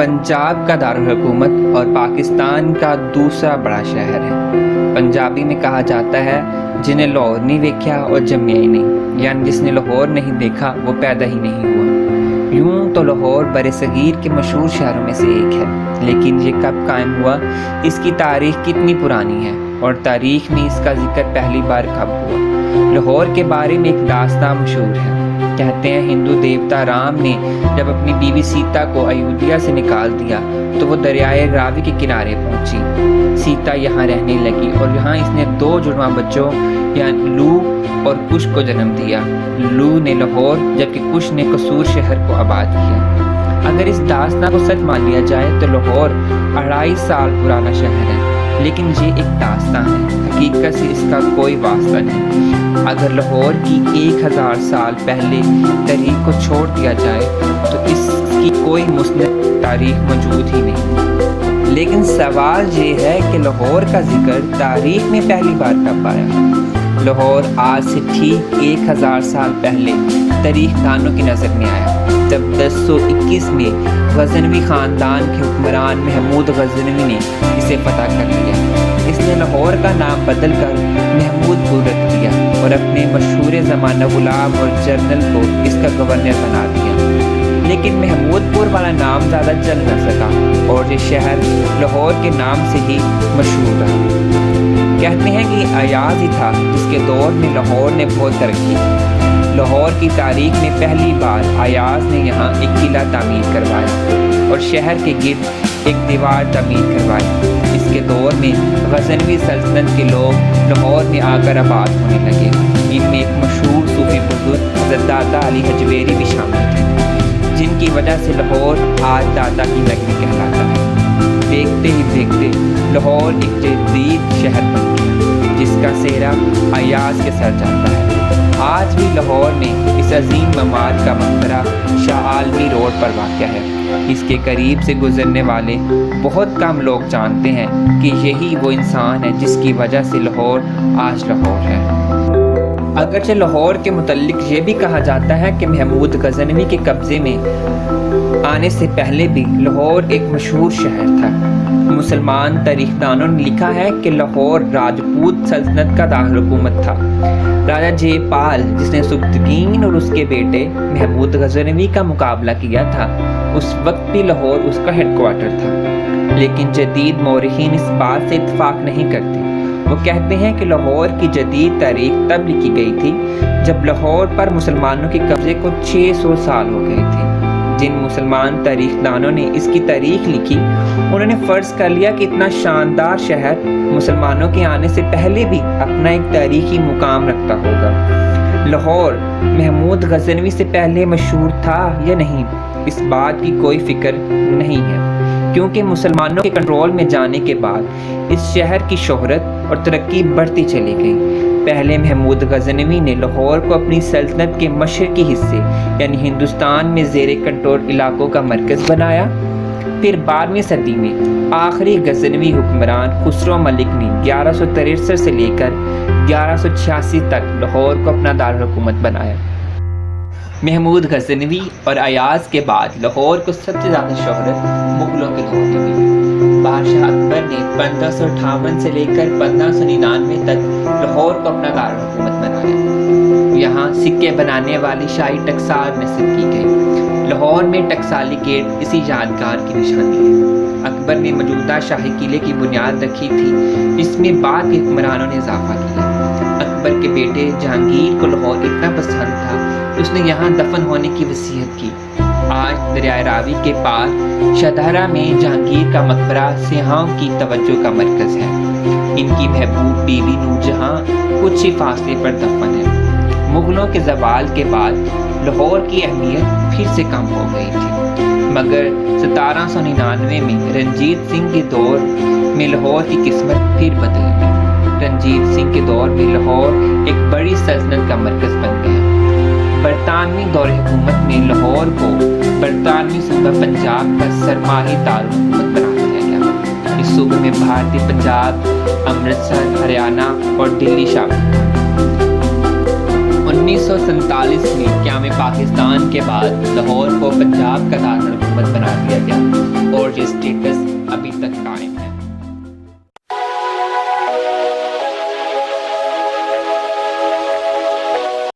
पंजाब का दारुल-हुकूमत और पाकिस्तान का दूसरा बड़ा शहर है। पंजाबी में कहा जाता है जिन्हें लाहौर नहीं देखा और जम्मिया ही नहीं, यानी जिसने लाहौर नहीं देखा वो पैदा ही नहीं हुआ। यूँ तो लाहौर बरसगीर के मशहूर शहरों में से एक है, लेकिन ये कब कायम हुआ, इसकी तारीख कितनी पुरानी है और तारीख में इसका जिक्र पहली बार कब हुआ। लाहौर के बारे में एक दास्तान मशहूर है। कहते हैं हिंदू देवता राम ने जब अपनी बीवी सीता को अयोध्या से निकाल दिया तो वो दरियाए रावी के किनारे पहुंची। सीता यहाँ रहने लगी और यहाँ इसने 2 जुड़वा बच्चों यानी लू और कुश को जन्म दिया। लू ने लाहौर जबकि कुश ने कसूर शहर को आबाद किया। अगर इस दास्तान को सच मान लिया जाए तो लाहौर 250 साल पुराना शहर है, लेकिन ये एक दास्तान है, हकीकत से इसका कोई वास्ता नहीं। अगर लाहौर की 1000 साल पहले तारीख को छोड़ दिया जाए तो इसकी कोई मुस्नद तारीख मौजूद ही नहीं। लेकिन सवाल ये है कि लाहौर का जिक्र तारीख में पहली बार कब आया। लाहौर आज से ठीक 1000 साल पहले तारीख दानों की नज़र में आया, जब 1021 में गजनवी ख़ानदान के हुक्मरान महमूद गजनवी ने इसे फतह कर लिया। इसने लाहौर का नाम बदल कर महमूदपुर रख दिया और अपने मशहूर ज़माना गुलाम और जर्नल को इसका गवर्नर बना दिया। लेकिन महमूदपुर वाला नाम ज़्यादा चल न सका और ये शहर लाहौर के नाम से ही मशहूर रहा। कहते हैं कि अयाज ही था जिसके दौर में लाहौर ने बहुत तरक्की की। लाहौर की तारीख में पहली बार अयाज ने यहाँ एक किला तामीर करवाया और शहर के गिर्द एक दीवार तामीर करवाई। इसके दौर में गजनवी सल्तनत के लोग लाहौर में आकर आबाद होने लगे। इनमें एक मशहूर सूफी बुजुर्ग हज़रत दाता अली हजवेरी भी शामिल थे, जिनकी वजह से लाहौर आज दाता की नगरी कहलाता है। देखते ही देखते लाहौर एक जदीद शहर बन गया, जिसका सेहरा अयाज के सर जाता है। आज भी लाहौर में इस अजीम ममार का मकबरा शाह आलमी रोड पर वाक़या है। इसके करीब से गुजरने वाले बहुत कम लोग जानते हैं कि यही वो इंसान है जिसकी वजह से लाहौर आज लाहौर है। अगरचे लाहौर के मुतल्लिक ये भी कहा जाता है कि महमूद गजनवी के कब्ज़े में आने से पहले भी लाहौर एक मशहूर शहर था। मुसलमान तारीखदानों ने लिखा है कि लाहौर राजपूत सल्तनत का दारुल-हुकूमत था। राजा जयपाल, जिसने सुब्तगीन और उसके बेटे महमूद गजनवी का मुकाबला किया था, उस वक्त भी लाहौर उसका हेडक्वार्टर था। लेकिन जदीद मौरिखीन इस बात से इत्तफाक नहीं करते। वो कहते हैं कि लाहौर की जदीद तारीख तब लिखी गई थी जब लाहौर पर मुसलमानों के कब्जे को 600 साल हो गए थे। जिन मुसलमान तारीखदानों ने इसकी तारीख लिखी, उन्होंने फ़र्ज़ कर लिया कि इतना शानदार शहर मुसलमानों के आने से पहले भी अपना एक तारीखी मुकाम रखता होगा। लाहौर महमूद गजनवी से पहले मशहूर था या नहीं, इस बात की कोई फ़िक्र नहीं है, क्योंकि मुसलमानों के कंट्रोल में जाने के बाद इस शहर की शोहरत और तरक्की बढ़ती चली गई। पहले महमूद गजनवी ने लाहौर को अपनी सल्तनत के मशरकी हिस्से यानी हिंदुस्तान में ज़ेरे कंट्रोल इलाकों का मरकज़ बनाया। फिर 12वीं सदी में आखिरी गजनवी हुक्मरान खुसरो मलिक ने 1163 से लेकर 1186 तक लाहौर को अपना दारुल-हुकूमत बनाया। महमूद गजनवी और अयाज के बाद लाहौर को सबसे ज़्यादा शोहरत मुग़लों के दौर में मिली। बादशाह अकबर ने 1558 से लेकर 1599 तक लाहौर को अपना दारुल-हुकूमत बनाया। यहाँ सिक्के बनाने वाली शाही टकसाल नस्ब की गई। लाहौर में टकसाली गेट इसी यादगार की निशानी है। अकबर ने मौजूदा शाही किले की बुनियाद रखी थी, जिसमें बाद के हुक्मरानों ने इजाफा किया। अकबर के बेटे जहांगीर को लाहौर इतना पसंद था कि उसने यहाँ दफन होने की वसीयत की। आज दरियाए रावी के पार शहदारा में जहांगीर का मकबरा सियाहों की तवज्जो का मरकज़ है। इनकी महबूब बीवी नूरजहां कुछ ही फासले पर दफन है। मुग़लों के ज़वाल के बाद लाहौर की अहमियत फिर से कम हो गई थी, मगर 1799 में रंजीत सिंह के दौर में लाहौर की किस्मत फिर बदल गई। रंजीत सिंह के दौर में लाहौर एक बड़ी सल्तनत का मरकज़ बन गया। बरतानवी दौर हुकूमत में लाहौर को बरतानवी सूबा पंजाब का सरमाही दारुल-हुकूमत बना दिया गया। इस सूबे में भारतीय पंजाब, अमृतसर, हरियाणा और दिल्ली शामिल था। 1947 में क़याम पाकिस्तान के बाद लाहौर को पंजाब का दारुल हुकूमत बना दिया गया और ये स्टेटस अभी तक कायम है।